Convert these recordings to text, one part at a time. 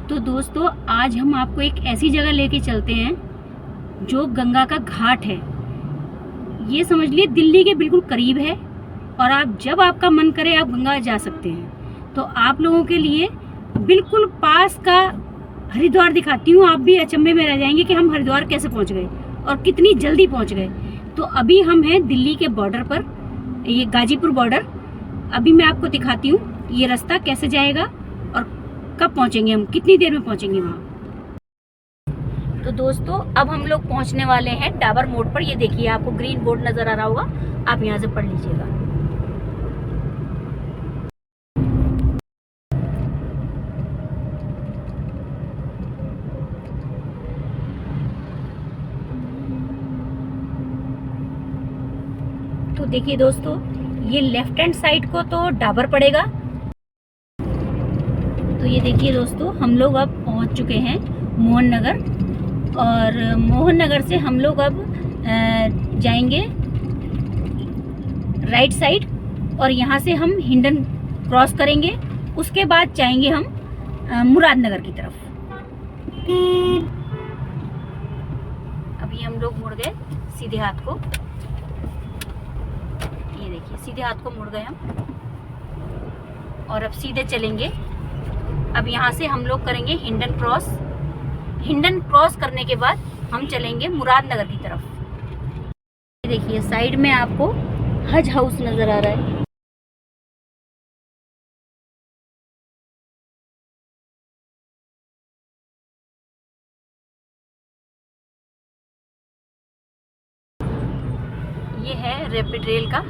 तो दोस्तों आज हम आपको एक ऐसी जगह लेके चलते हैं जो गंगा का घाट है। ये समझ लिए दिल्ली के बिल्कुल करीब है और आप जब आपका मन करे आप गंगा जा सकते हैं। तो आप लोगों के लिए बिल्कुल पास का हरिद्वार दिखाती हूँ। आप भी अचंभे में रह जाएंगे कि हम हरिद्वार कैसे पहुँच गए और कितनी जल्दी पहुँच गए। तो अभी हम हैं दिल्ली के बॉर्डर पर, ये गाजीपुर बॉर्डर। अभी मैं आपको दिखाती हूँ ये रास्ता कैसे जाएगा और कब पहुँचेंगे, हम कितनी देर में पहुँचेंगे वहाँ। तो दोस्तों अब हम लोग पहुँचने वाले हैं डाबर मोड़ पर। ये देखिए आपको ग्रीन बोर्ड नज़र आ रहा होगा, आप यहाँ से पढ़ लीजिएगा। तो देखिए दोस्तों ये लेफ्ट हैंड साइड को तो डाबर पड़ेगा। तो ये देखिए दोस्तों हम लोग अब पहुंच चुके हैं मोहन नगर, और मोहन नगर से हम लोग अब जाएंगे राइट साइड और यहाँ से हम हिंडन क्रॉस करेंगे। उसके बाद जाएंगे हम मुरादनगर की तरफ। अभी हम लोग मुड़ गए सीधे हाथ को, ये देखिए सीधे हाथ को मुड़ गए हम और अब सीधे चलेंगे। अब यहाँ से हम लोग करेंगे हिंडन क्रॉस। हिंडन क्रॉस करने के बाद हम चलेंगे मुरादनगर की तरफ। देखिए साइड में आपको हज हाउस नजर आ रहा है। ये है रैपिड रेल का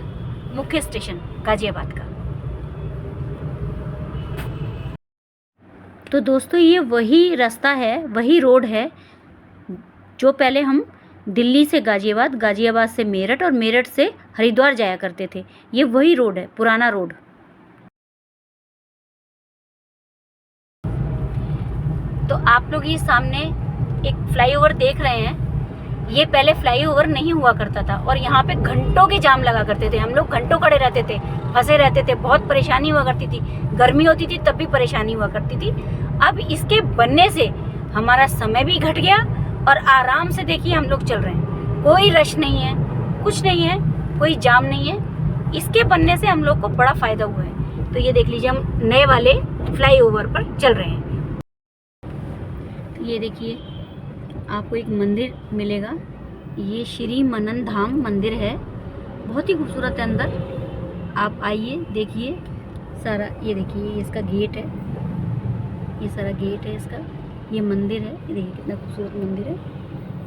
मुख्य स्टेशन गाजियाबाद का। तो दोस्तों ये वही रास्ता है, वही रोड है जो पहले हम दिल्ली से गाजियाबाद, गाजियाबाद से मेरठ और मेरठ से हरिद्वार जाया करते थे। ये वही रोड है, पुराना रोड। तो आप लोग ये सामने एक फ्लाईओवर देख रहे हैं। ये पहले फ्लाईओवर नहीं हुआ करता था और यहाँ पे घंटों के जाम लगा करते थे। हम लोग घंटों खड़े रहते थे, फंसे रहते थे, बहुत परेशानी हुआ करती थी। गर्मी होती थी तब भी परेशानी हुआ करती थी। अब इसके बनने से हमारा समय भी घट गया और आराम से देखिए हम लोग चल रहे हैं। कोई रश नहीं है, कुछ नहीं है, कोई जाम नहीं है। इसके बनने से हम लोग को बड़ा फ़ायदा हुआ है। तो ये देख लीजिए हम नए वाले फ्लाईओवर पर चल रहे हैं। तो ये देखिए आपको एक मंदिर मिलेगा, ये श्री मनन धाम मंदिर है। बहुत ही खूबसूरत है अंदर। आप आइए देखिए सारा। ये देखिए इसका गेट है, ये सारा गेट है इसका। ये मंदिर है, ये देखिए कितना खूबसूरत मंदिर है।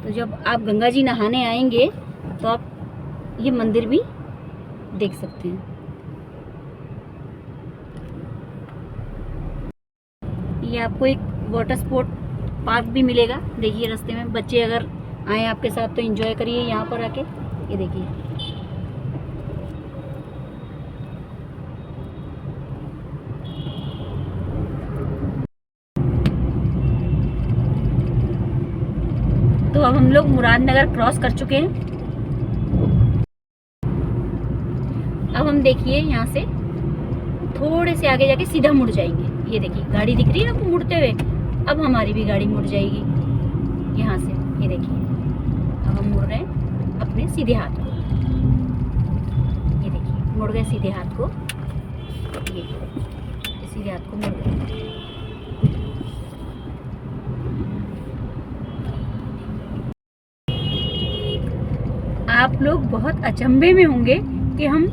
तो जब आप गंगा जी नहाने आएंगे तो आप ये मंदिर भी देख सकते हैं। ये आपको एक वाटर स्पोर्ट पार्क भी मिलेगा। देखिए रास्ते में बच्चे अगर आए आपके साथ तो एंजॉय करिए यहाँ पर आके। ये देखिए तो अब हम लोग मुरादनगर क्रॉस कर चुके हैं। अब हम देखिए यहाँ से थोड़े से आगे जाके सीधा मुड़ जाएंगे। ये देखिए गाड़ी दिख रही है आपको मुड़ते हुए। अब हमारी भी गाड़ी मुड़ जाएगी यहाँ से। ये देखिए अब हम मुड़ रहे हैं अपने सीधे हाथ को। ये देखिए मुड़ गए सीधे हाथ को, ये सीधे हाथ को मुड़ गए। आप लोग बहुत अचंभे में होंगे कि हम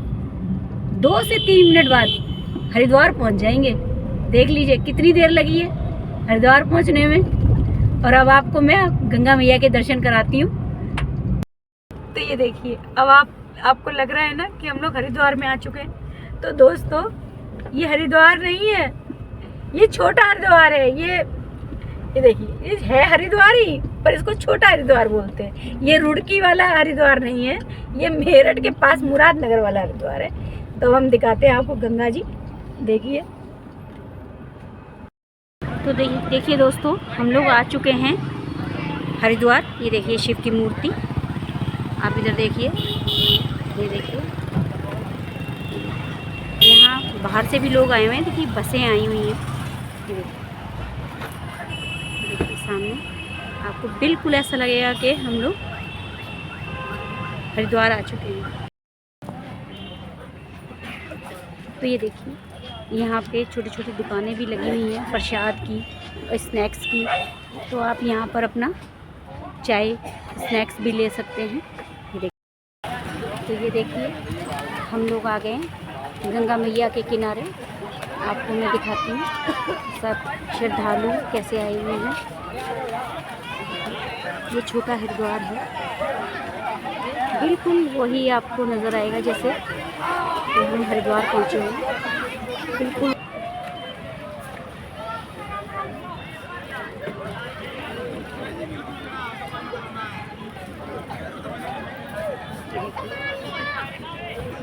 2 से 3 मिनट बाद हरिद्वार पहुंच जाएंगे। देख लीजिए कितनी देर लगी है हरिद्वार पहुंचने में। और अब आपको मैं गंगा मैया के दर्शन कराती हूँ। तो ये देखिए अब आपको लग रहा है ना कि हम लोग हरिद्वार में आ चुके हैं। तो दोस्तों ये हरिद्वार नहीं है, ये छोटा हरिद्वार है। ये देखिए ये है हरिद्वार ही, पर इसको छोटा हरिद्वार बोलते हैं। ये रुड़की वाला हरिद्वार नहीं है, ये मेरठ के पास मुरादनगर वाला हरिद्वार है। तो हम दिखाते हैं आपको गंगा जी, देखिए। तो देखिए दोस्तों हम लोग आ चुके हैं हरिद्वार। ये देखिए शिव की मूर्ति, आप इधर देखिए। ये देखिए यहाँ बाहर से भी लोग आए हुए हैं। देखिए बसें आई हुई हैं। ये देखिए सामने आपको बिल्कुल ऐसा लगेगा कि हम लोग हरिद्वार आ चुके हैं। तो ये देखिए यहाँ पे छोटी छोटी दुकानें भी लगी हुई हैं प्रसाद की और स्नैक्स की। तो आप यहाँ पर अपना चाय स्नैक्स भी ले सकते हैं। ये देखिए, तो ये देखिए हम लोग आ गए हैं गंगा मैया के किनारे। आपको मैं दिखाती हूँ सब श्रद्धालु कैसे आए हुए हैं। ये छोटा हरिद्वार है, बिल्कुल वही आपको नज़र आएगा जैसे तो हम हरिद्वार पहुँचे हैं। बिल्कुल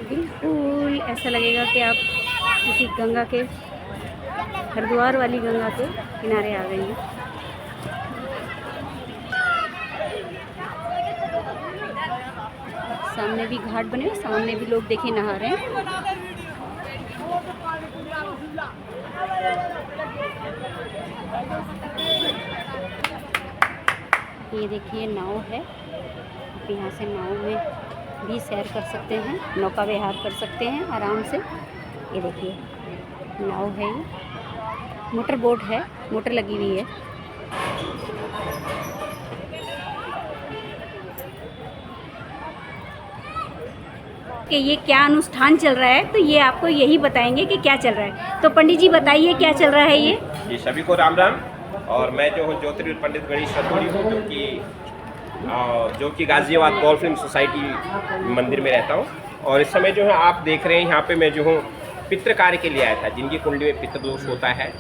बिल्कुल ऐसा लगेगा कि आप किसी गंगा के हरिद्वार वाली गंगा के किनारे आ गए हैं। सामने भी घाट बने, सामने भी लोग देखिए नहा रहे हैं। ये देखिए नाव है, आप यहाँ से नाव में भी सैर कर सकते हैं, नौका विहार कर सकते हैं आराम से। ये देखिए नाव है, ये मोटर बोट है, मोटर लगी हुई है। कि ये क्या अनुष्ठान चल रहा है, तो ये आपको यही बताएंगे कि क्या चल रहा है। तो पंडित जी बताइए क्या चल रहा है ये। जी सभी को राम राम। और मैं जो हूँ ज्योतिर्विद पंडित गणेश रतोड़ी हूँ, जो कि गाजियाबाद गॉल्फ फिल्म सोसाइटी मंदिर में रहता हूँ। और इस समय जो है आप देख रहे हैं यहाँ पे मैं जो हूँ पितृ कार्य के लिए आया था। जिनकी कुंडली में पितृ दोष होता है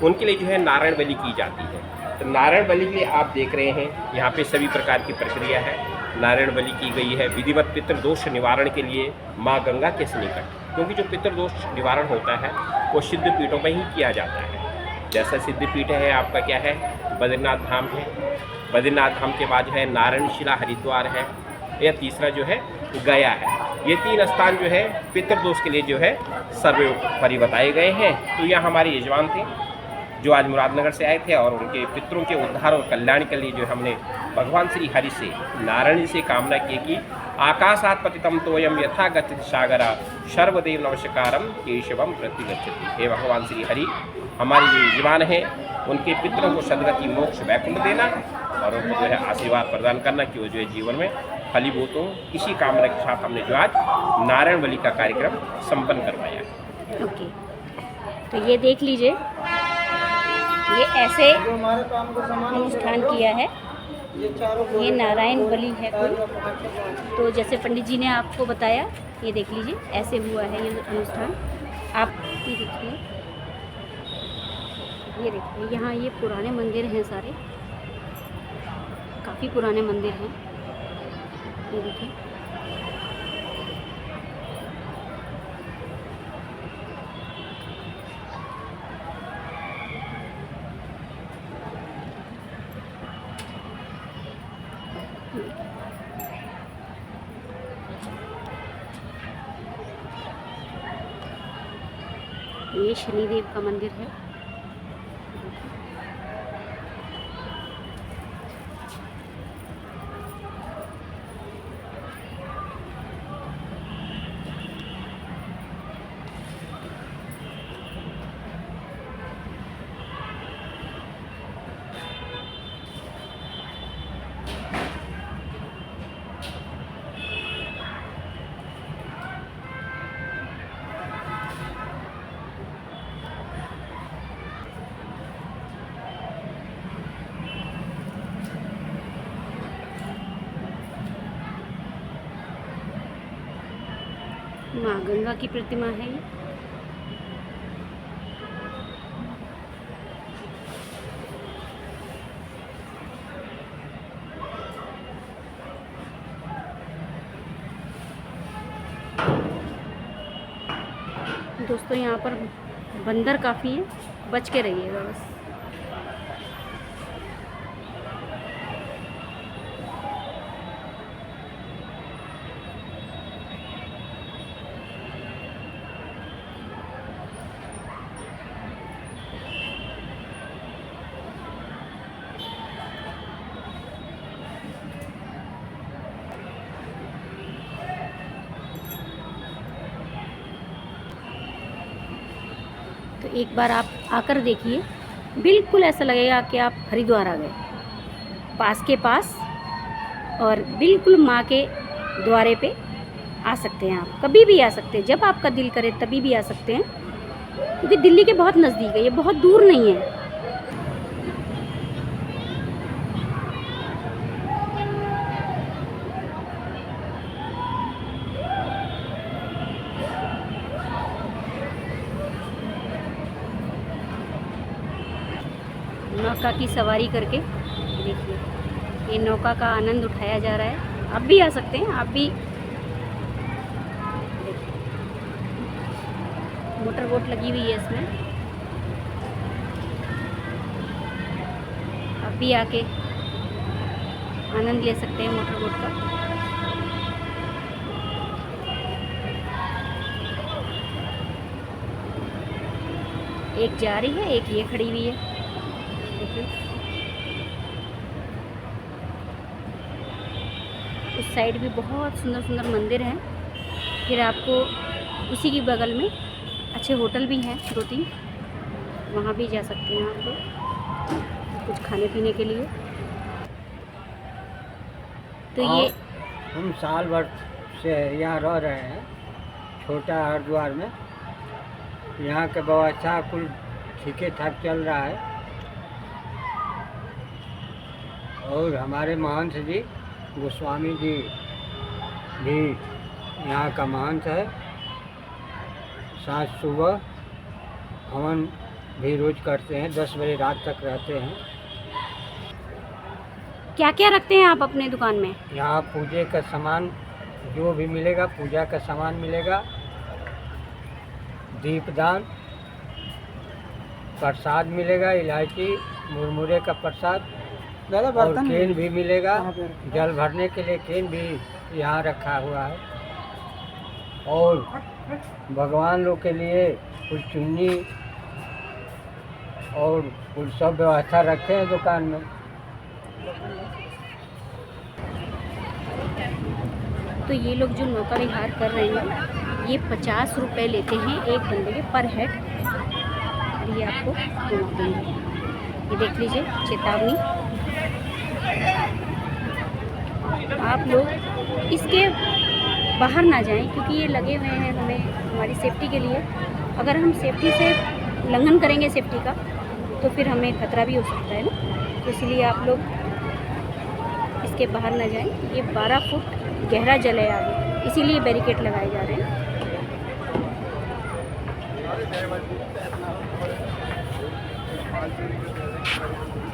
उनके लिए जो है नारायण बलि की जाती है। तो नारायण बलि के लिए आप देख रहे हैं यहाँ पे सभी प्रकार की प्रक्रिया है। नारायण बलि की गई है विधिवत पितृ दोष निवारण के लिए माँ गंगा के सन्निकट, क्योंकि जो पितृ दोष निवारण होता है वो सिद्ध पीठों में ही किया जाता है। जैसा सिद्ध पीठ है आपका क्या है, बद्रीनाथ धाम है। बद्रीनाथ धाम के बाद जो है नारायण शिला हरिद्वार है, या तीसरा जो है गया है। ये तीन स्थान जो है पितृदोष के लिए जो है सर्वोपरि बताए गए हैं। तो यह हमारे यजमान थे जो आज मुरादनगर से आए थे, और उनके पितरों के उद्धार और कल्याण के लिए जो हमने भगवान श्री हरि से नारायण जी से कामना की कि आकाशात् पतितं तोयम यथा गच्छति सागरा सर्वदेव नमस्कारम केशवम प्रतिगच्छति। हे भगवान श्री हरि, हमारे जो यजमान हैं उनके पितरों को सदगति मोक्ष वैकुंठ देना और उनको जो है आशीर्वाद प्रदान करना कि वो जो है जीवन में फलीभूत हो। इसी कामना के साथ हमने जो आज नारायण बलि का कार्यक्रम संपन्न करवाया। ओके, तो ये देख लीजिए, ये ऐसे अनुष्ठान किया है। ये नारायण बलि है कोई, तो जैसे पंडित जी ने आपको बताया, ये देख लीजिए ऐसे हुआ है ये अनुष्ठान। आप ये देखिए, ये देखिए यहाँ ये पुराने मंदिर हैं सारे, काफ़ी पुराने मंदिर हैं। ये देखिए ये शनिदेव का मंदिर है। माँ गंगा की प्रतिमा है ये। दोस्तों यहाँ पर बंदर काफ़ी है, बच के रहिएगा बस। एक बार आप आकर देखिए, बिल्कुल ऐसा लगेगा कि आप हरिद्वार आ गए, पास के पास, और बिल्कुल माँ के द्वारे पे आ सकते हैं। आप कभी भी आ सकते हैं, जब आपका दिल करे तभी भी आ सकते हैं, क्योंकि दिल्ली के बहुत नज़दीक है, ये बहुत दूर नहीं है। नौका की सवारी करके देखिए, ये नौका का आनंद उठाया जा रहा है। आप भी आ सकते हैं, आप भी। मोटर बोट लगी हुई है इसमें, आप भी आके आनंद ले सकते हैं मोटर बोट का। एक जा रही है, एक ये खड़ी हुई है, देखिए। उस साइड भी बहुत सुंदर सुंदर मंदिर हैं। फिर आपको उसी के बगल में अच्छे होटल भी हैं 2-3, वहाँ भी जा सकते हैं आप लोग कुछ खाने पीने के लिए। तो ये हम साल भर से यहाँ रह रहे हैं, छोटा हरिद्वार में। यहाँ के व्यवस्था कुल ठीक ठाक चल रहा है, और हमारे महंत जी गोस्वामी जी भी यहाँ का महंत है। साँझ सुबह हवन भी रोज करते हैं, 10 बजे रात तक रहते हैं। क्या क्या रखते हैं आप अपने दुकान में? यहाँ पूजे का सामान जो भी मिलेगा, पूजा का सामान मिलेगा, दीपदान, प्रसाद मिलेगा, इलायची मुरमुरे का प्रसाद, और केन भी मिलेगा। जल भरने के लिए केन भी यहाँ रखा हुआ है, और भगवान लोग के लिए कुछ चुन्नी और कुछ सब व्यवस्था रखे हैं दुकान में। तो ये लोग जो नौका विहार कर रहे हैं, ये 50 रुपये लेते हैं एक बंदे के पर हेड, और ये आपको घुमा देंगे। ये देख लीजिए, चेतावनी। आप लोग इसके बाहर ना जाएं, क्योंकि ये लगे हुए हैं हमें हमारी सेफ्टी के लिए। अगर हम सेफ्टी से उल्लंघन करेंगे सेफ्टी का, तो फिर हमें खतरा भी हो सकता है ना। तो इसलिए आप लोग इसके बाहर ना जाएं। ये 12 फुट गहरा जल है आगे, इसीलिए बैरिकेड लगाए जा रहे हैं।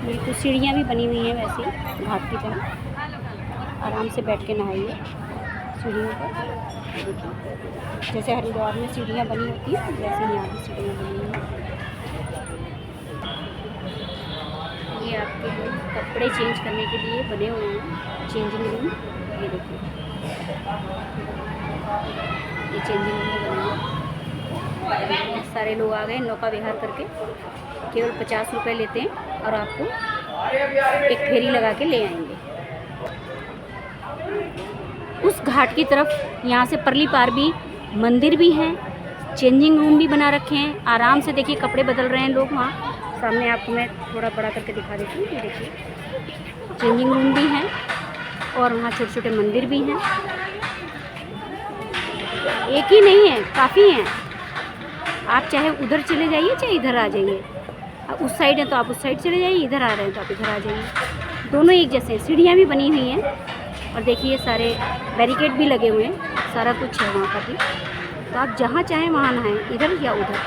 बिल्कुल सीढ़ियाँ भी बनी हुई हैं वैसे घाट की तरह, आराम से बैठ के नहाइए सीढ़ियों पर। जैसे हरिद्वार में सीढ़ियाँ बनी होती हैं, वैसे ही यहाँ भी सीढ़ियाँ बनी हुई हैं। ये आपके लिए कपड़े चेंज करने के लिए बने हुए हैं चेंजिंग रूम। ये देखिए, ये चेंजिंग रूम बने हुए। सारे लोग आ गए नौका विहार करके, केवल 50 रुपये लेते हैं और आपको एक फेरी लगा के ले आएंगे उस घाट की तरफ। यहाँ से परली पार भी मंदिर भी हैं, चेंजिंग रूम भी बना रखे हैं। आराम से देखिए, कपड़े बदल रहे हैं लोग वहाँ। सामने आपको मैं थोड़ा बड़ा करके दिखा देती हूँ। ये देखिए, चेंजिंग रूम भी हैं, और वहाँ छोटे छोटे मंदिर भी हैं। एक ही नहीं है, काफ़ी हैं। आप चाहे उधर चले जाइए, चाहे इधर आ जाइए। उस साइड है तो आप उस साइड चले जाइए, इधर आ रहे हैं तो आप इधर आ जाइए। दोनों एक जैसे हैं। सीढ़ियाँ भी बनी हुई हैं, और देखिए सारे बैरिकेड भी लगे हुए हैं, सारा कुछ है वहाँ पर भी। तो आप जहाँ चाहें वहाँ नहाएं, इधर या उधर।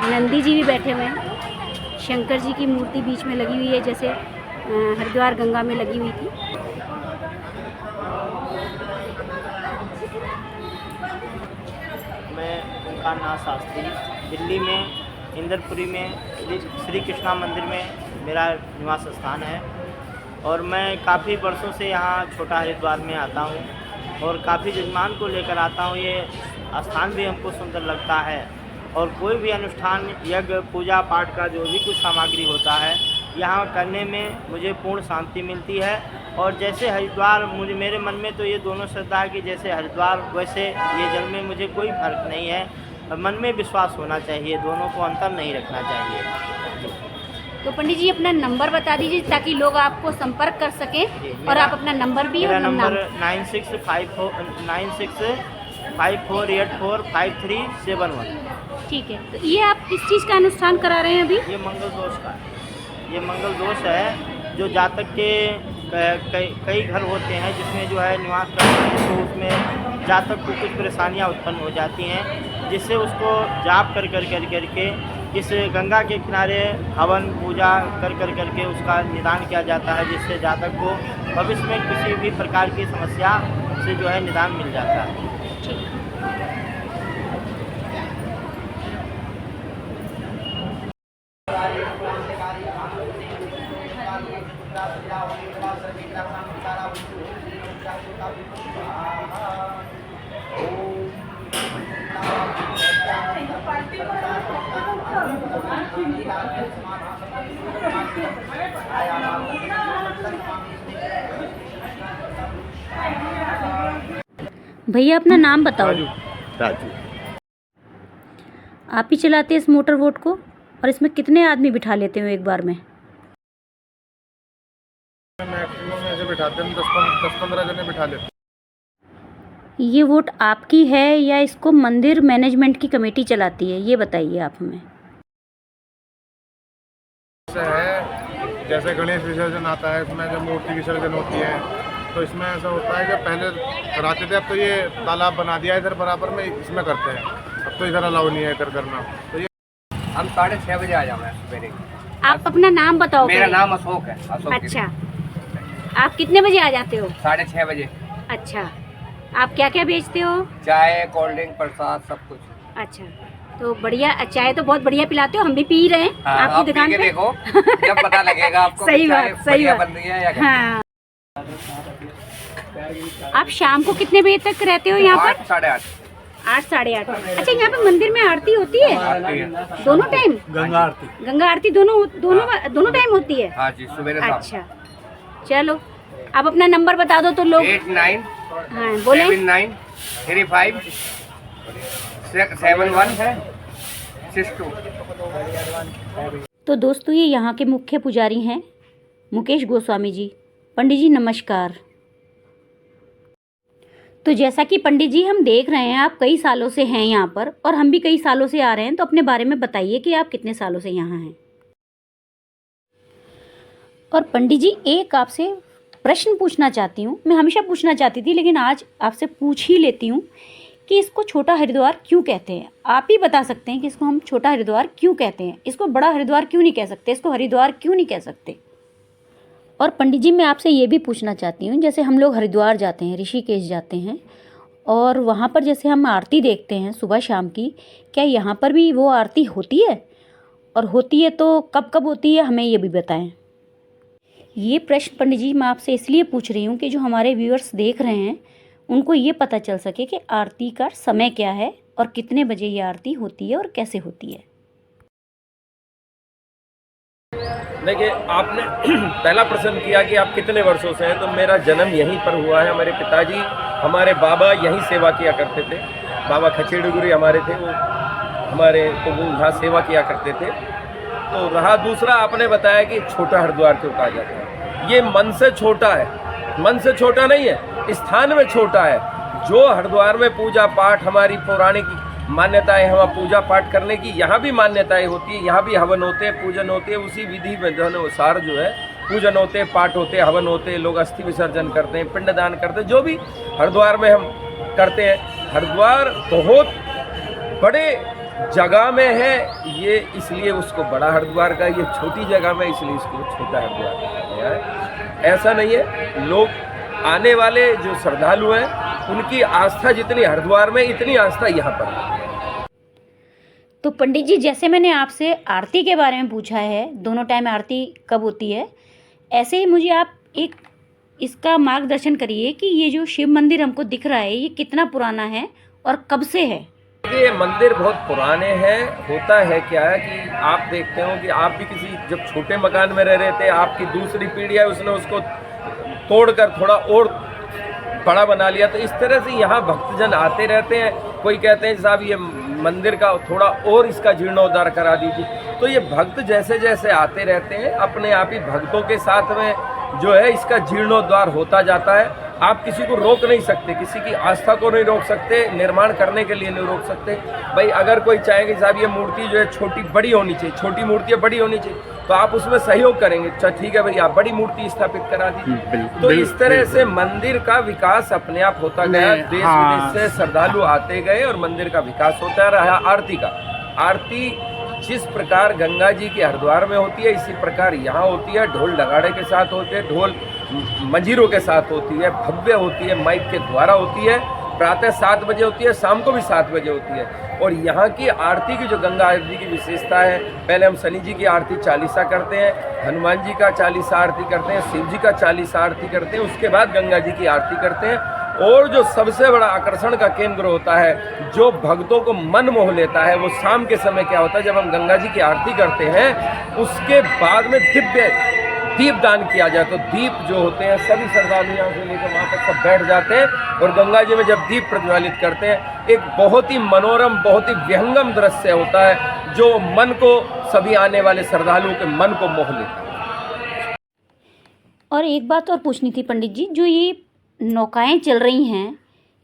नंदी जी भी बैठे हुए हैं, शंकर जी की मूर्ति बीच में लगी हुई है, जैसे हरिद्वार गंगा में लगी हुई थी। मैं ओंकारनाथ शास्त्री, दिल्ली में इंद्रपुरी में श्री कृष्णा मंदिर में मेरा निवास स्थान है, और मैं काफ़ी वर्षों से यहाँ छोटा हरिद्वार में आता हूँ, और काफ़ी जजमान को लेकर आता हूँ। ये स्थान भी हमको सुंदर लगता है, और कोई भी अनुष्ठान, यज्ञ, पूजा पाठ का जो भी कुछ सामग्री होता है, यहाँ करने में मुझे पूर्ण शांति मिलती है। और जैसे हरिद्वार, मुझे मेरे मन में तो ये दोनों श्रद्धा है कि जैसे हरिद्वार वैसे ये जल में मुझे कोई फर्क नहीं है। मन में विश्वास होना चाहिए, दोनों को अंतर नहीं रखना चाहिए। तो पंडित जी अपना नंबर बता दीजिए ताकि लोग आपको संपर्क कर सकें, और आप अपना नंबर भी मेरा और नाम। नंबर 9654845371। ठीक है, तो ये आप किस चीज़ का अनुष्ठान करा रहे हैं अभी? ये मंगल दोष का है। ये मंगल दोष है जो जातक के कई घर होते हैं जिसमें जो है निवास करते हैं, तो उसमें जातक को कुछ परेशानियां उत्पन्न हो जाती हैं, जिससे उसको जाप कर के इस गंगा के किनारे हवन पूजा कर के उसका निदान किया जाता है, जिससे जातक को भविष्य में किसी भी प्रकार की समस्या से जो है निदान मिल जाता है। भैया अपना नाम बताओ। राजू। आप ही चलाते हैं इस मोटर बोट को, और इसमें कितने आदमी बिठा लेते हो एक बार में? मैक्सिमम ऐसे बिठाते हैं 10-15 जने बिठा लेते हैं। ये वोट आपकी है या इसको मंदिर मैनेजमेंट की कमेटी चलाती है, ये बताइए आप हमें। ऐसा है जैसे गणेश विसर्जन आता है, इसमें जब मूर्ति विसर्जन होती है तो इसमें ऐसा होता है कि पहले कराते थे, अब तो ये तालाब बना दिया है इधर बराबर में, इसमें करते हैं। अब तो इधर अलाउ नहीं है इधर करना। तो ये हम 6:30 बजे आ जाओगे सवेरे। आप अपना नाम बताओ। मेरा पहले। नाम अशोक है। अशोक अच्छा, आप कितने बजे आ जाते हो? 6:30 बजे। अच्छा, आप क्या क्या बेचते हो? चाय, कोल्ड ड्रिंक, प्रसाद, सब कुछ। अच्छा, तो बढ़िया। चाय तो बहुत बढ़िया पिलाते हो, हम भी पी रहे हैं आपकी आप दुकान पी के पे। देखो, जब पता लगेगा आपको सही कि चाय बात, सही बढ़िया बात। बन रही है या क्या। हाँ। आप शाम को कितने बजे तक रहते हो यहाँ पर? 8, 8:30। 8, 8:30। अच्छा, यहाँ पे मंदिर में आरती होती है? आरती है। दोनों टाइम? गंगा आरती दोनों टाइम होती है? हाँ जी, सुबह शाम। अच्छा, चलो आप अपना नंबर बता दो तो लोग। 89 हाँ बोले। 79 35 71 62। तो दोस्तों ये यहाँ के मुख्य पुजारी हैं मुकेश गोस्वामी जी। पंडित जी नमस्कार। तो जैसा कि पंडित जी हम देख रहे हैं आप कई सालों से हैं यहाँ पर, और हम भी कई सालों से आ रहे हैं, तो अपने बारे में बताइए कि आप कितने सालों से यहाँ हैं। और पंडित जी एक आपसे प्रश्न पूछना चाहती हूँ, मैं हमेशा पूछना चाहती थी लेकिन आज आपसे पूछ ही लेती हूँ कि इसको छोटा हरिद्वार क्यों कहते हैं? आप ही बता सकते हैं कि इसको हम छोटा हरिद्वार क्यों कहते हैं, इसको बड़ा हरिद्वार क्यों नहीं कह सकते, इसको हरिद्वार क्यों नहीं कह सकते? और पंडित जी मैं आपसे ये भी पूछना चाहती हूँ, जैसे हम लोग हरिद्वार जाते हैं, ऋषिकेश जाते हैं, और वहाँ पर जैसे हम आरती देखते हैं सुबह शाम की, क्या यहाँ पर भी वो आरती होती है? और होती है तो कब कब होती है, हमें ये भी बताएं। ये प्रश्न पंडित जी मैं आपसे इसलिए पूछ रही हूँ कि जो हमारे व्यूअर्स देख रहे हैं उनको ये पता चल सके कि आरती का समय क्या है और कितने बजे ये आरती होती है और कैसे होती है। देखिए, आपने पहला प्रश्न किया कि आप कितने वर्षों से हैं, तो मेरा जन्म यहीं पर हुआ है। हमारे पिताजी, हमारे बाबा यहीं सेवा किया करते थे। बाबा खचेड़ीगुरी हमारे थे, वो हमारे तो वो यहाँ सेवा किया करते थे। तो रहा दूसरा, आपने बताया कि छोटा हरिद्वार क्यों कहा जाता है। ये मन से छोटा है, मन से छोटा नहीं है, स्थान में छोटा है। जो हरिद्वार में पूजा पाठ हमारी पौराणिक मान्यताएं, हम पूजा पाठ करने की यहाँ भी मान्यताएं होती है, यहाँ भी हवन होते हैं, पूजन होते हैं। उसी विधि में अनुसार जो है पूजन होते हैं, पाठ होते हैं, हवन होते हैं, लोग अस्थि विसर्जन करते हैं, पिंडदान करते हैं, जो भी हरिद्वार में हम करते हैं। हरिद्वार बहुत बड़े जगह में है, ये इसलिए उसको बड़ा हरिद्वार का, ये छोटी जगह में इसलिए इसको छोटा हरिद्वार कहा गया है। ऐसा नहीं है, लोग आने वाले जो श्रद्धालु हैं उनकी आस्था जितनी हरिद्वार में, इतनी आस्था यहाँ पर है। तो पंडित जी जैसे मैंने आपसे आरती के बारे में पूछा है, दोनों टाइम आरती कब होती है, ऐसे ही मुझे आप एक इसका मार्गदर्शन करिए कि ये जो शिव मंदिर हमको दिख रहा है ये कितना पुराना है और कब से है, ये मंदिर बहुत पुराने हैं। होता है क्या है कि आप देखते हो कि आप भी किसी जब छोटे मकान में रह रहे थे, आपकी दूसरी पीढ़ी है उसने उसको तोड़कर थोड़ा और बड़ा बना लिया। तो इस तरह से यहाँ भक्तजन आते रहते हैं। कोई कहते हैं साहब ये मंदिर का थोड़ा और इसका जीर्णोद्धार करा दीजिए। तो ये भक्त जैसे जैसे आते रहते हैं, अपने आप ही भक्तों के साथ में जो है इसका जीर्णोद्धार होता जाता है। आप किसी को रोक नहीं सकते, किसी की आस्था को नहीं रोक सकते, निर्माण करने के लिए नहीं रोक सकते। भाई अगर कोई चाहे कि साहब ये मूर्ति जो है छोटी बड़ी होनी चाहिए, छोटी मूर्ति बड़ी होनी चाहिए, तो आप उसमें सहयोग करेंगे। अच्छा ठीक है भाई, आप बड़ी मूर्ति स्थापित करा दीजिए। तो इस तरह से मंदिर का विकास अपने आप होता गया। देश विदेश से श्रद्धालु आते गए और मंदिर का विकास होता रहा। आरती का, आरती जिस प्रकार गंगा जी के हरिद्वार में होती है, इसी प्रकार यहाँ होती है। ढोल नगाड़े के साथ होते हैं, ढोल मंजीरों के साथ होती है, भव्य होती है, माइक के द्वारा होती है। प्रातः 7 बजे होती है, शाम को भी 7 बजे होती है। और यहाँ की आरती की जो गंगा आरती की विशेषता है, पहले हम शनि जी की आरती 40 करते हैं, हनुमान जी का 40 आरती करते हैं, शिव जी का 40 आरती करते हैं, उसके बाद गंगा जी की आरती करते हैं। और जो सबसे बड़ा आकर्षण का केंद्र होता है, जो भक्तों को मन मोह लेता है, वो शाम के समय क्या होता है, जब हम गंगा जी की आरती करते हैं उसके बाद में दिव्य दीप दान किया जाए। तो दीप जो होते हैं सभी श्रद्धालु यहाँ से लेकर वहाँ तक सब बैठ जाते हैं और गंगा जी में जब दीप प्रज्वलित करते हैं, एक बहुत ही मनोरम, बहुत ही विहंगम दृश्य होता है जो मन को, सभी आने वाले श्रद्धालुओं के मन को मोह लेता है। और एक बात और पूछनी थी पंडित जी, जो ये नौकाएं चल रही हैं,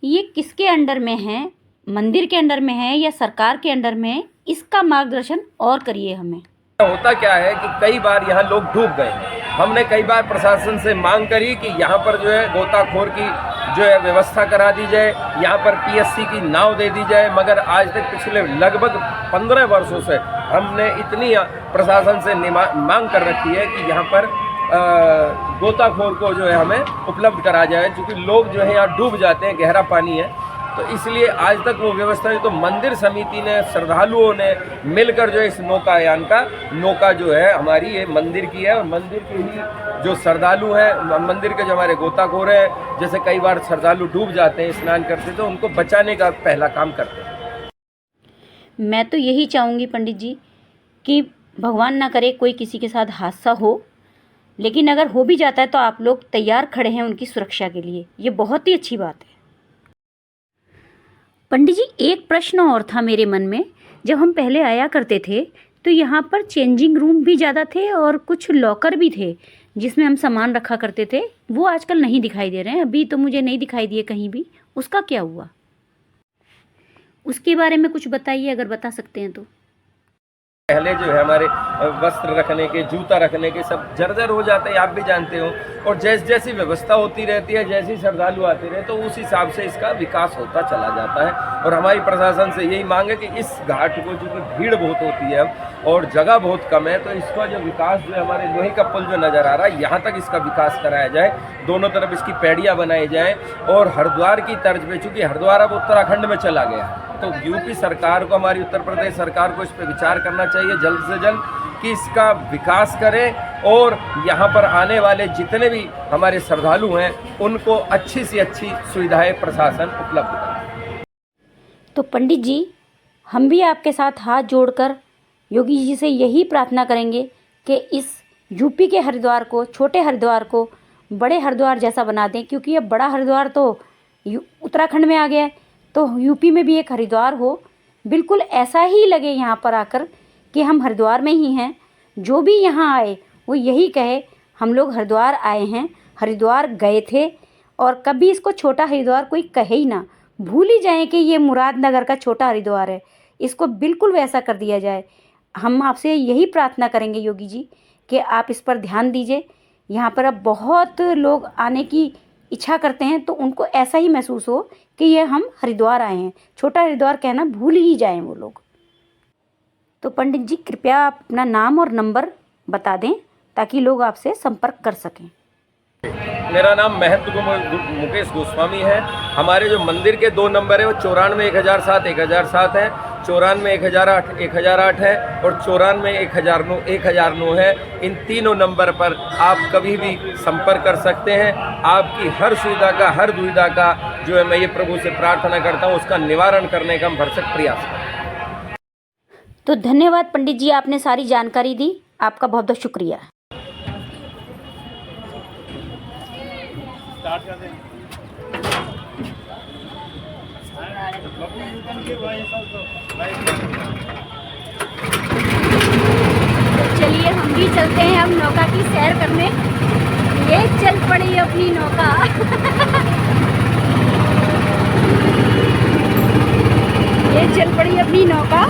ये किसके अंडर में हैं? मंदिर के अंडर में है या सरकार के अंडर में है? इसका मार्गदर्शन और करिए हमें। होता क्या है कि कई बार यहाँ लोग डूब गए। हमने कई बार प्रशासन से मांग करी कि यहाँ पर जो है गोताखोर की जो है व्यवस्था करा दी जाए, यहाँ पर पीएससी की नाव दे दी जाए, मगर आज तक पिछले लगभग 15 वर्षों से हमने इतनी प्रशासन से मांग कर रखी है कि यहाँ पर गोताखोर को जो है हमें उपलब्ध करा जाए, क्योंकि लोग जो है यहाँ डूब जाते हैं, गहरा पानी है। तो इसलिए आज तक वो व्यवस्था है। तो मंदिर समिति ने, श्रद्धालुओं ने मिलकर जो है इस नौकायान का, नौका जो है हमारी ये मंदिर की है और मंदिर के ही जो श्रद्धालु हैं, मंदिर के जो हमारे गोताखोर हैं, जैसे कई बार श्रद्धालु डूब जाते हैं स्नान करते, तो उनको बचाने का पहला काम करते हैं। मैं तो यही चाहूँगी पंडित जी कि भगवान ना करे कोई किसी के साथ हादसा हो, लेकिन अगर हो भी जाता है तो आप लोग तैयार खड़े हैं उनकी सुरक्षा के लिए। ये बहुत ही अच्छी बात है। पंडित जी, एक प्रश्न और था मेरे मन में। जब हम पहले आया करते थे तो यहाँ पर चेंजिंग रूम भी ज़्यादा थे और कुछ लॉकर भी थे जिसमें हम सामान रखा करते थे। वो आजकल नहीं दिखाई दे रहे हैं। अभी तो मुझे नहीं दिखाई दिए कहीं भी। उसका क्या हुआ? उसके बारे में कुछ बताइए, अगर बता सकते हैं तो। पहले जो है हमारे वस्त्र रखने के, जूता रखने के सब जर्जर हो जाते हैं, आप भी जानते हो। और जैसी जैसी व्यवस्था होती रहती है, जैसी श्रद्धालु आते रहे, तो उस हिसाब से इसका विकास होता चला जाता है। और हमारी प्रशासन से यही मांग है कि इस घाट को, चूँकि भीड़ बहुत होती है और जगह बहुत कम है, तो इसका जो विकास जो है, हमारे लोहे का पुल जो नज़र आ रहा है, यहाँ तक इसका विकास कराया जाए। दोनों तरफ इसकी पैड़ियाँ बनाई जाएँ और हरिद्वार की तर्ज पे, चूँकि हरिद्वार अब उत्तराखंड में चला गया, तो यूपी सरकार को, हमारी उत्तर प्रदेश सरकार को इस पर विचार करना चाहिए जल्द से जल्द कि इसका विकास करें और यहाँ पर आने वाले जितने भी हमारे श्रद्धालु हैं उनको अच्छी से अच्छी सुविधाएं प्रशासन उपलब्ध करे। तो पंडित जी, हम भी आपके साथ हाथ जोड़कर योगी जी से यही प्रार्थना करेंगे कि इस यूपी के हरिद्वार को, छोटे हरिद्वार को बड़े हरिद्वार जैसा बना दें, क्योंकि ये बड़ा हरिद्वार तो उत्तराखंड में आ गया है, तो यूपी में भी एक हरिद्वार हो, बिल्कुल ऐसा ही लगे यहाँ पर आकर कि हम हरिद्वार में ही हैं। जो भी यहाँ आए वो यही कहे हम लोग हरिद्वार आए हैं, हरिद्वार गए थे, और कभी इसको छोटा हरिद्वार कोई कहे ही ना, भूल ही जाए कि ये मुरादनगर का छोटा हरिद्वार है। इसको बिल्कुल वैसा कर दिया जाए। हम आपसे यही प्रार्थना करेंगे योगी जी कि आप इस पर ध्यान दीजिए। यहाँ पर अब बहुत लोग आने की इच्छा करते हैं, तो उनको ऐसा ही महसूस हो कि ये हम हरिद्वार आए हैं। छोटा हरिद्वार कहना भूल ही जाएं वो लोग। तो पंडित जी, कृपया आप अपना नाम और नंबर बता दें ताकि लोग आपसे संपर्क कर सकें। मेरा नाम महंत मुकेश गोस्वामी है। हमारे जो मंदिर के 2 नंबर है वो 94 1007 1007 है, 94 1008 1008 है और 94 1009 1009 है। इन तीनों नंबर पर आप कभी भी संपर्क कर सकते हैं। आपकी हर सुविधा का, हर दुविधा का जो है मैं ये प्रभु से प्रार्थना करता हूँ उसका निवारण करने का हम भरसक प्रयास करें। तो धन्यवाद पंडित जी, आपने सारी जानकारी दी, आपका बहुत बहुत शुक्रिया। चलिए हम भी चलते हैं अब नौका की सैर करने। ये चल पड़ी अपनी नौका। ये चल पड़ी अपनी नौका।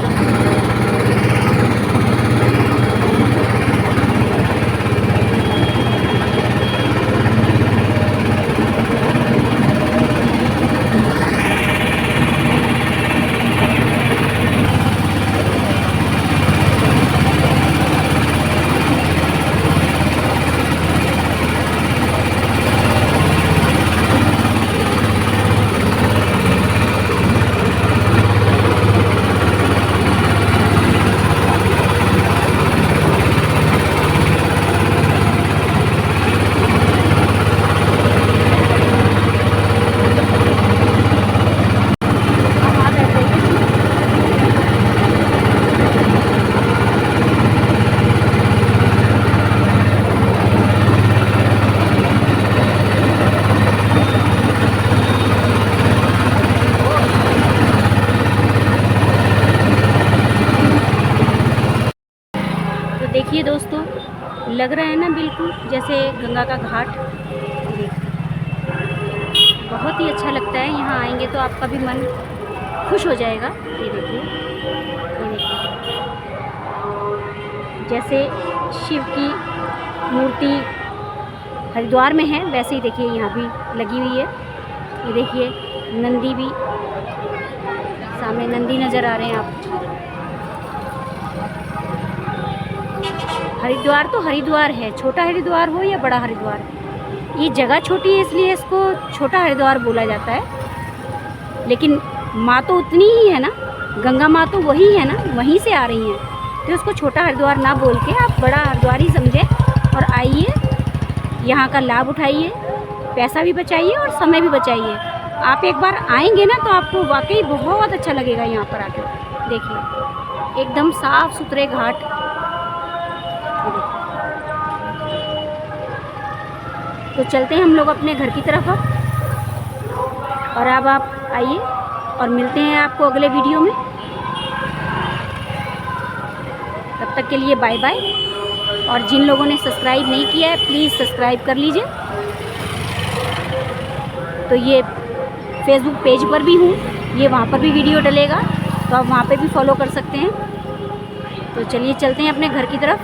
देखिए दोस्तों, लग रहा है ना बिल्कुल जैसे गंगा का घाट। बहुत ही अच्छा लगता है, यहाँ आएंगे तो आपका भी मन खुश हो जाएगा। ये देखिए, जैसे शिव की मूर्ति हरिद्वार में है वैसे ही देखिए यहाँ भी लगी हुई है। ये देखिए नंदी भी, सामने नंदी नज़र आ रहे हैं आप। हरिद्वार तो हरिद्वार है, छोटा हरिद्वार हो या बड़ा हरिद्वार, ये जगह छोटी है इसलिए इसको छोटा हरिद्वार बोला जाता है। लेकिन माँ तो उतनी ही है ना, गंगा माँ तो वही है ना, वहीं से आ रही हैं, तो उसको छोटा हरिद्वार ना बोल के आप बड़ा हरिद्वार ही समझें। और आइए, यहाँ का लाभ उठाइए, पैसा भी बचाइए और समय भी बचाइए। आप एक बार आएंगे ना तो आपको वाकई बहुत अच्छा लगेगा यहाँ पर आके। देखिए एकदम साफ़ सुथरे घाट। तो चलते हैं हम लोग अपने घर की तरफ अब। और अब आप आइए और मिलते हैं आपको अगले वीडियो में। तब तक के लिए बाय बाय। और जिन लोगों ने सब्सक्राइब नहीं किया है प्लीज़ सब्सक्राइब कर लीजिए। तो ये फेसबुक पेज पर भी हूँ, ये वहाँ पर भी वीडियो डलेगा, तो आप वहाँ पे भी फॉलो कर सकते हैं। तो चलिए चलते हैं अपने घर की तरफ।